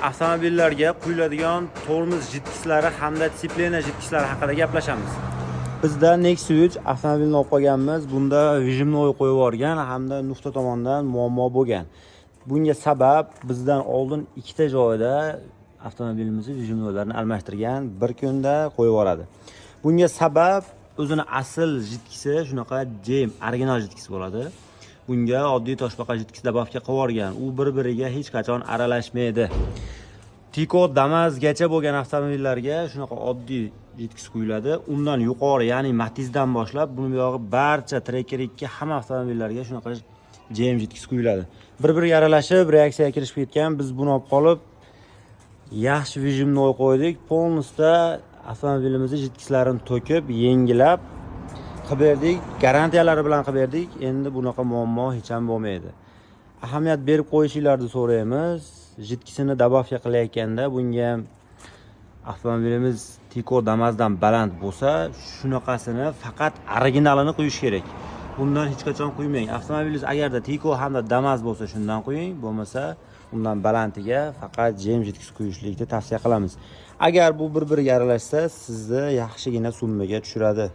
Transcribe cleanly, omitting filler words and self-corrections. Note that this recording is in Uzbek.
Avtomobillarga quyiladigan tormoz jitkislari hamda displena jitkislari haqida gaplashamiz. Bizda Nexus avtomobilni olib qolganmiz. Bunda rejimni qo'yib yuborgan hamda nuqta tomonidan muammo bo'lgan. Bunga sabab bizdan oldin ikkita joyda avtomobilimizni rejimlarini almashtirgan, bir kunda qo'yib yuboradi. Bunga sabab o'zini asl jitkisi shunaqa JM original jitkisi bo'ladi. Bunga oddiy toshbaqa jitkisi dabafga qilib yuborgan. U bir-biriga hech qachon aralashmaydi. Tiko Damazgacha bo'lgan avtomobillarga shunaqa oddiy jitkisi quyiladi. Undan yuqori, ya'ni Matizdan boshlab buni buyog'i barcha Tracker 2 hamma avtomobillarga shunaqa JM jitkisi quyiladi. Bir-biriga aralashib, reaksiyaga kirishib ketgan. Biz buni olib qolib yaxshi rejimni qo'ydik. Polnusda avtomobilimizni jitkislarini to'kib, yengilab qilib berdik. Garantiyalari bilan qilib berdik. Endi bunaqa muammo hech ham bo'lmaydi. Ahamiyat berib qo'yishinglarni so'raymiz. Jitkisini dabafga qilayotganda bunga avtomobilimiz Tiko Damazdan baland bo'lsa, shunaqasini faqat originalini quyish kerak. Bundan hech qachon quymang. Avtomobilingiz agarda Tiko hamda Damaz bo'lsa, shundan quying, bo'lmasa undan balandiga faqat JM jitkisi quyishlikni tavsiya qilamiz. Agar bu bir-biriga aralashsa, sizni yaxshigina summaga tushiradi.